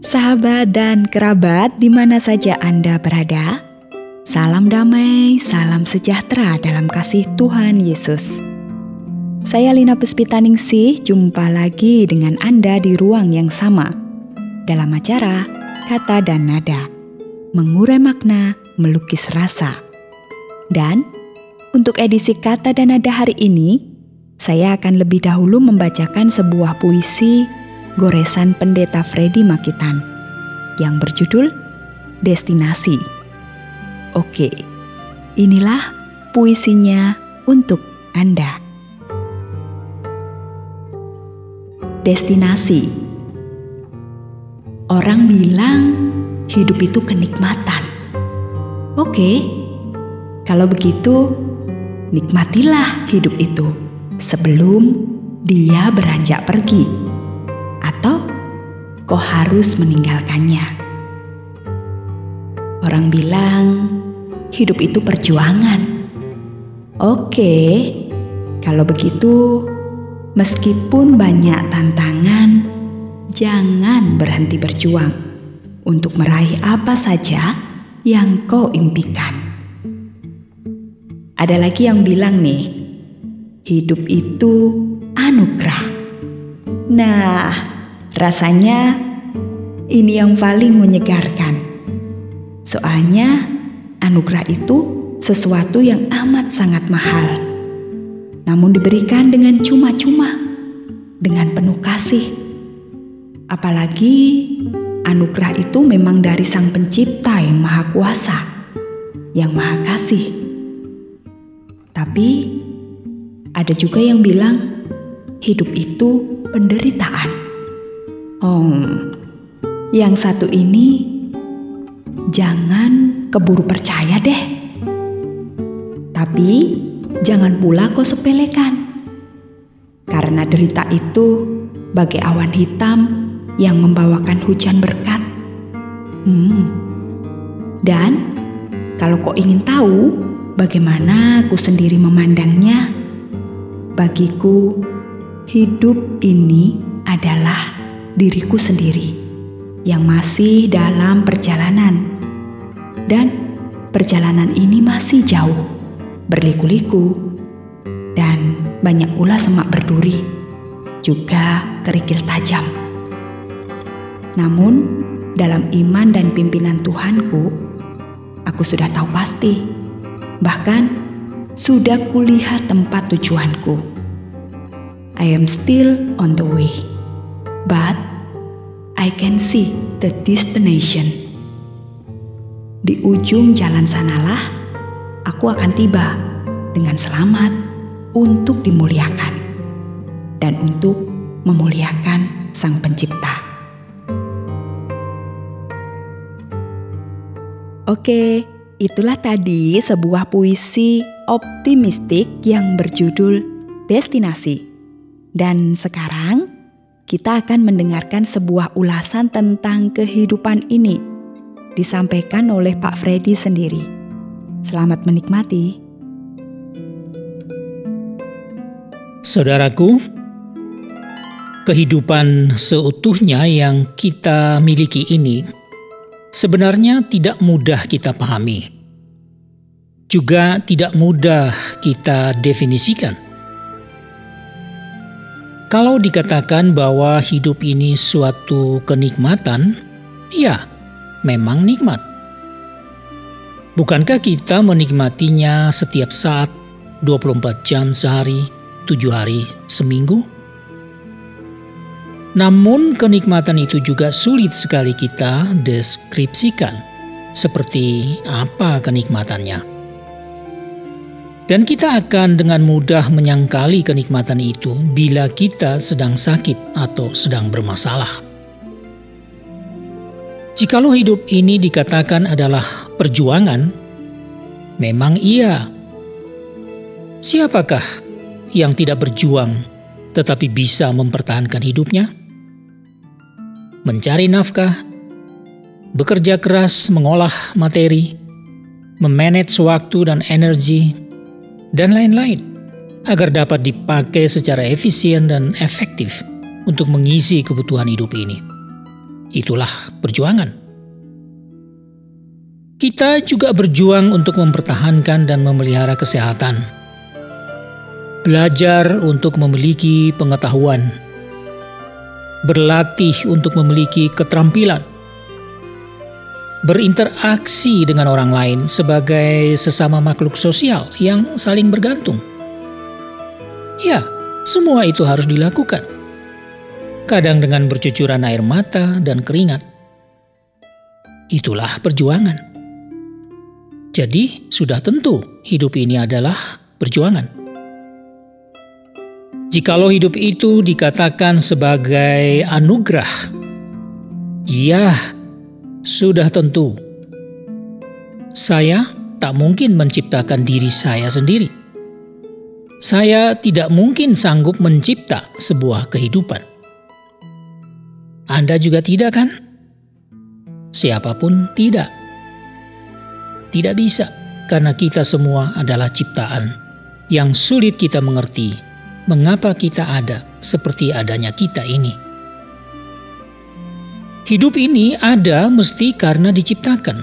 Sahabat dan kerabat di mana saja Anda berada, salam damai, salam sejahtera dalam kasih Tuhan Yesus. Saya Lina Puspitaningsih, jumpa lagi dengan Anda di ruang yang sama dalam acara Kata dan Nada, mengurai makna, melukis rasa. Dan untuk edisi Kata dan Nada hari ini, saya akan lebih dahulu membacakan sebuah puisi goresan Pendeta Freddy Makitan yang berjudul Destinasi. Oke, inilah puisinya untuk Anda. Destinasi. Orang bilang hidup itu kenikmatan. Oke, kalau begitu nikmatilah hidup itu sebelum dia beranjak pergi. Atau kau harus meninggalkannya. Orang bilang hidup itu perjuangan. Oke, kalau begitu meskipun banyak tantangan, jangan berhenti berjuang untuk meraih apa saja yang kau impikan. Ada lagi yang bilang nih, hidup itu anugerah. Nah, rasanya ini yang paling menyegarkan. Soalnya anugerah itu sesuatu yang amat sangat mahal. Namun diberikan dengan cuma-cuma, dengan penuh kasih. Apalagi anugerah itu memang dari Sang Pencipta yang Maha Kuasa, yang Maha Kasih. Tapi ada juga yang bilang hidup itu penderitaan. Yang satu ini jangan keburu percaya deh. Tapi jangan pula kau sepelekan. Karena derita itu bagai awan hitam yang membawakan hujan berkat. Dan kalau kau ingin tahu bagaimana aku sendiri memandangnya, bagiku hidup ini adalah diriku sendiri yang masih dalam perjalanan. Dan perjalanan ini masih jauh, berliku-liku, dan banyak pula semak berduri, juga kerikil tajam. Namun, dalam iman dan pimpinan Tuhanku, aku sudah tahu pasti, bahkan sudah kulihat tempat tujuanku. I am still on the way, but I can see the destination. Di ujung jalan sanalah aku akan tiba dengan selamat untuk dimuliakan dan untuk memuliakan Sang Pencipta. Oke, itulah tadi sebuah puisi optimistik yang berjudul Destinasi. Dan sekarang kita akan mendengarkan sebuah ulasan tentang kehidupan ini disampaikan oleh Pak Freddy sendiri. Selamat menikmati. Saudaraku, kehidupan seutuhnya yang kita miliki ini sebenarnya tidak mudah kita pahami. Juga tidak mudah kita definisikan. Kalau dikatakan bahwa hidup ini suatu kenikmatan, ya, memang nikmat. Bukankah kita menikmatinya setiap saat, 24 jam sehari, 7 hari seminggu? Namun kenikmatan itu juga sulit sekali kita deskripsikan. Seperti apa kenikmatannya? Dan kita akan dengan mudah menyangkali kenikmatan itu bila kita sedang sakit atau sedang bermasalah. Jikalau hidup ini dikatakan adalah perjuangan, memang iya. Siapakah yang tidak berjuang tetapi bisa mempertahankan hidupnya? Mencari nafkah, bekerja keras mengolah materi, memanage waktu dan energi, dan lain-lain, agar dapat dipakai secara efisien dan efektif untuk mengisi kebutuhan hidup ini. Itulah perjuangan. Kita juga berjuang untuk mempertahankan dan memelihara kesehatan. Belajar untuk memiliki pengetahuan. Berlatih untuk memiliki keterampilan. Berinteraksi dengan orang lain sebagai sesama makhluk sosial yang saling bergantung. Ya, semua itu harus dilakukan. Kadang dengan bercucuran air mata dan keringat. Itulah perjuangan. Jadi, sudah tentu hidup ini adalah perjuangan. Jikalau hidup itu dikatakan sebagai anugerah, ya, sudah tentu. Saya tak mungkin menciptakan diri saya sendiri. Saya tidak mungkin sanggup mencipta sebuah kehidupan. Anda juga tidak, kan? Siapapun tidak. Tidak bisa, karena kita semua adalah ciptaan yang sulit kita mengerti mengapa kita ada seperti adanya kita ini. Hidup ini ada mesti karena diciptakan,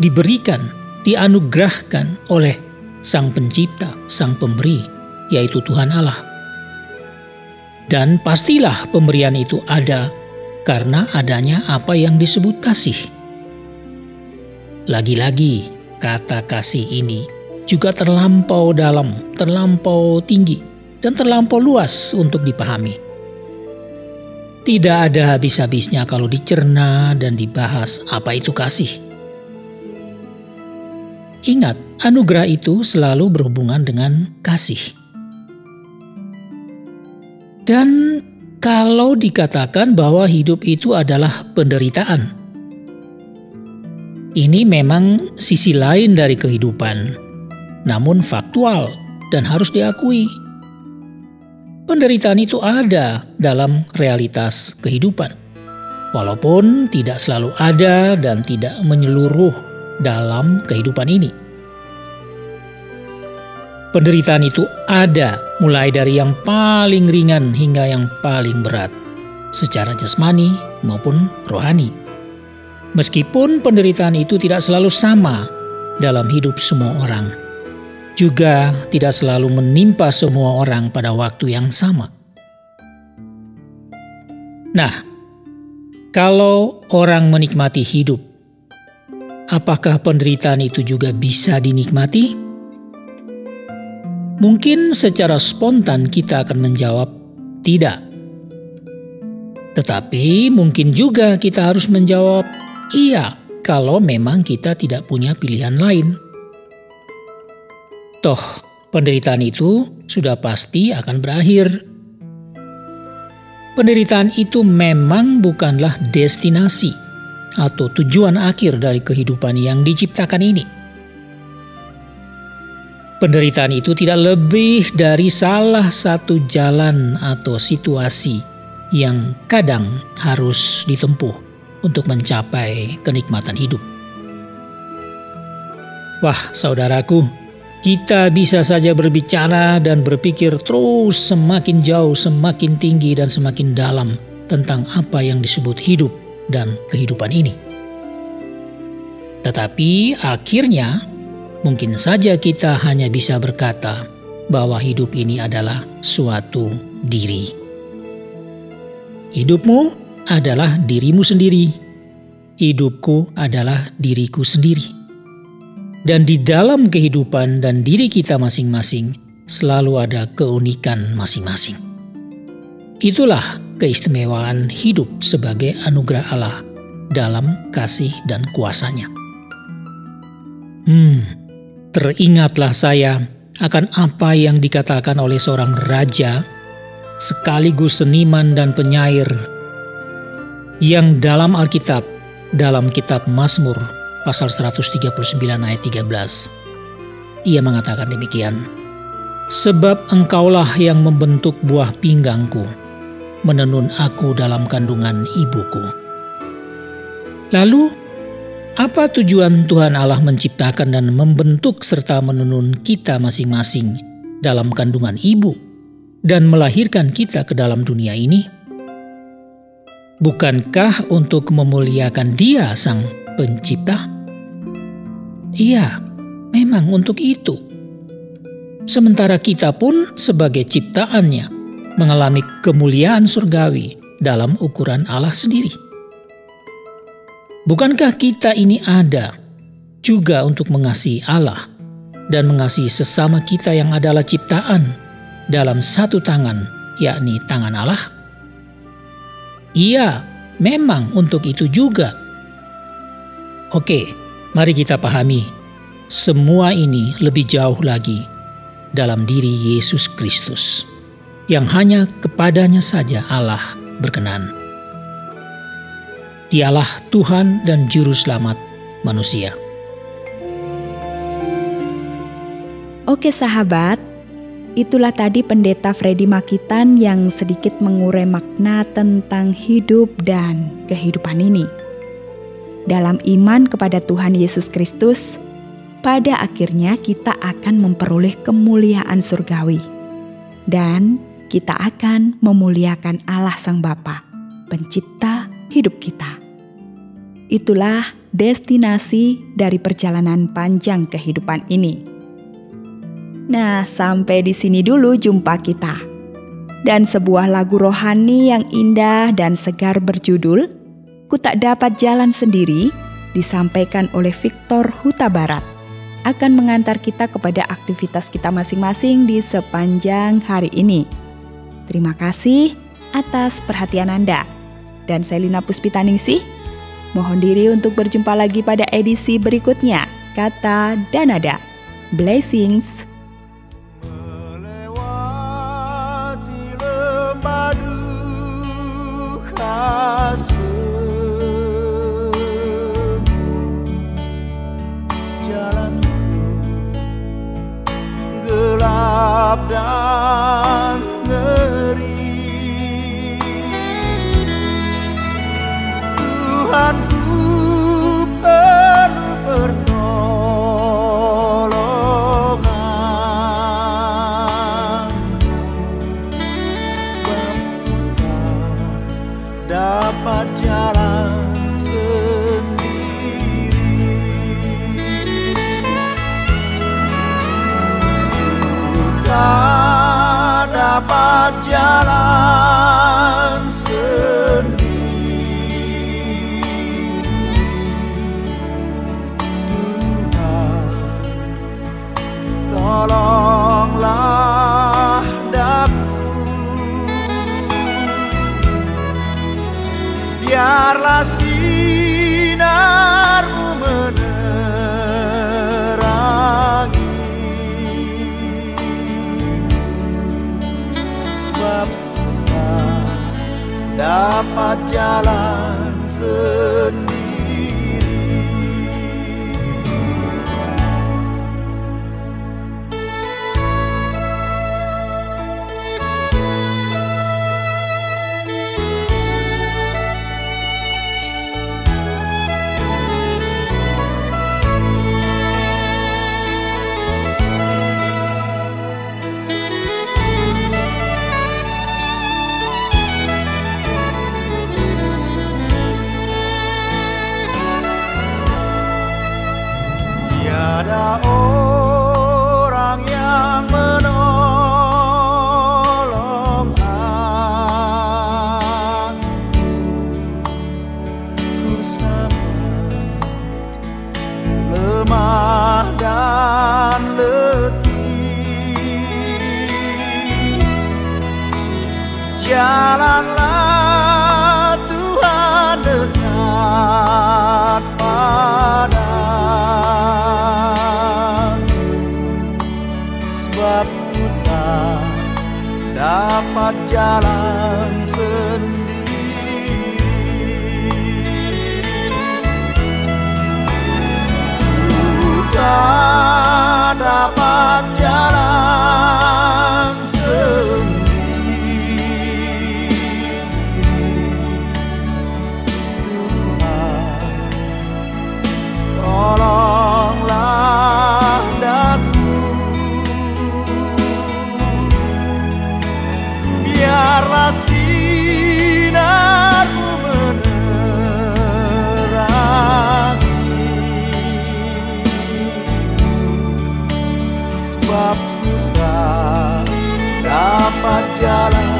diberikan, dianugerahkan oleh Sang Pencipta, Sang Pemberi, yaitu Tuhan Allah. Dan pastilah pemberian itu ada karena adanya apa yang disebut kasih. Lagi-lagi, kata kasih ini juga terlampau dalam, terlampau tinggi, dan terlampau luas untuk dipahami. Tidak ada habis-habisnya kalau dicerna dan dibahas apa itu kasih. Ingat, anugerah itu selalu berhubungan dengan kasih. Dan kalau dikatakan bahwa hidup itu adalah penderitaan, ini memang sisi lain dari kehidupan, namun faktual dan harus diakui. Penderitaan itu ada dalam realitas kehidupan, walaupun tidak selalu ada dan tidak menyeluruh dalam kehidupan ini. Penderitaan itu ada mulai dari yang paling ringan hingga yang paling berat, secara jasmani maupun rohani. Meskipun penderitaan itu tidak selalu sama dalam hidup semua orang, juga tidak selalu menimpa semua orang pada waktu yang sama. Nah, kalau orang menikmati hidup, apakah penderitaan itu juga bisa dinikmati? Mungkin secara spontan kita akan menjawab tidak. Tetapi mungkin juga kita harus menjawab iya, kalau memang kita tidak punya pilihan lain. Toh, penderitaan itu sudah pasti akan berakhir. Penderitaan itu memang bukanlah destinasi atau tujuan akhir dari kehidupan yang diciptakan ini. Penderitaan itu tidak lebih dari salah satu jalan atau situasi yang kadang harus ditempuh untuk mencapai kenikmatan hidup. Wah, saudaraku, kita bisa saja berbicara dan berpikir terus semakin jauh, semakin tinggi, dan semakin dalam tentang apa yang disebut hidup dan kehidupan ini. Tetapi akhirnya mungkin saja kita hanya bisa berkata bahwa hidup ini adalah suatu diri. Hidupmu adalah dirimu sendiri. Hidupku adalah diriku sendiri. Dan di dalam kehidupan dan diri kita masing-masing selalu ada keunikan masing-masing. Itulah keistimewaan hidup sebagai anugerah Allah dalam kasih dan kuasa-Nya. Teringatlah saya akan apa yang dikatakan oleh seorang raja sekaligus seniman dan penyair yang dalam Alkitab, dalam kitab Mazmur pasal 139 ayat 13. Ia mengatakan demikian, "Sebab Engkaulah yang membentuk buah pinggangku, menenun aku dalam kandungan ibuku." Lalu, apa tujuan Tuhan Allah menciptakan dan membentuk serta menenun kita masing-masing dalam kandungan ibu dan melahirkan kita ke dalam dunia ini? Bukankah untuk memuliakan Dia Sang Pencipta? Iya, memang untuk itu. Sementara kita pun sebagai ciptaannya mengalami kemuliaan surgawi dalam ukuran Allah sendiri. Bukankah kita ini ada juga untuk mengasihi Allah dan mengasihi sesama kita yang adalah ciptaan dalam satu tangan, yakni tangan Allah? Iya, memang untuk itu juga. Oke, mari kita pahami semua ini lebih jauh lagi dalam diri Yesus Kristus, yang hanya kepadanya saja Allah berkenan. Dialah Tuhan dan Juru Selamat manusia. Oke sahabat, itulah tadi Pendeta Freddy Makitan yang sedikit mengurai makna tentang hidup dan kehidupan ini. Dalam iman kepada Tuhan Yesus Kristus, pada akhirnya kita akan memperoleh kemuliaan surgawi. Dan kita akan memuliakan Allah Sang Bapa, Pencipta hidup kita. Itulah destinasi dari perjalanan panjang kehidupan ini. Nah, sampai di sini dulu jumpa kita. Dan sebuah lagu rohani yang indah dan segar berjudul Ku Tak Dapat Jalan Sendiri disampaikan oleh Victor Huta Barat akan mengantar kita kepada aktivitas kita masing-masing di sepanjang hari ini. Terima kasih atas perhatian Anda. Dan saya Lina Puspitaningsih, mohon diri untuk berjumpa lagi pada edisi berikutnya. Kata dan nada. Blessings. Gelap dan ngeri, Tuhanku perlu pertolongan, sebab ku tak dapat jalan sendiri. Tak dapat jalan sendiri. Tuhan, tolonglah daku, biarlah sinar-Mu menerangi, sebab ku tak dapat jalan sendiri. Tiada orang yang menolong aku, ku sangat lemah dan letih. Jalanlah Tuhan dekat padaku, sebab ku tak dapat jalan sendiri. Ku tak dapat jalan sendiri. Tolonglah daku, biarlah sinar-Mu jalan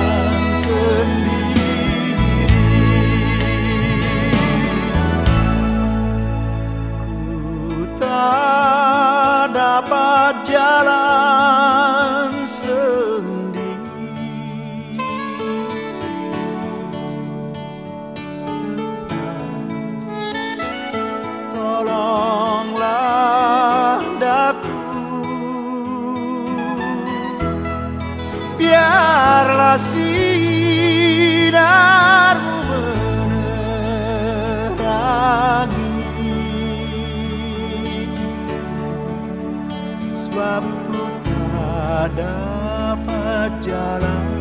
sendiri. Ku tak dapat jalan sendiri. Tolonglah daku, biarlah sinarmu menerangi, sebab ku tak dapat jalan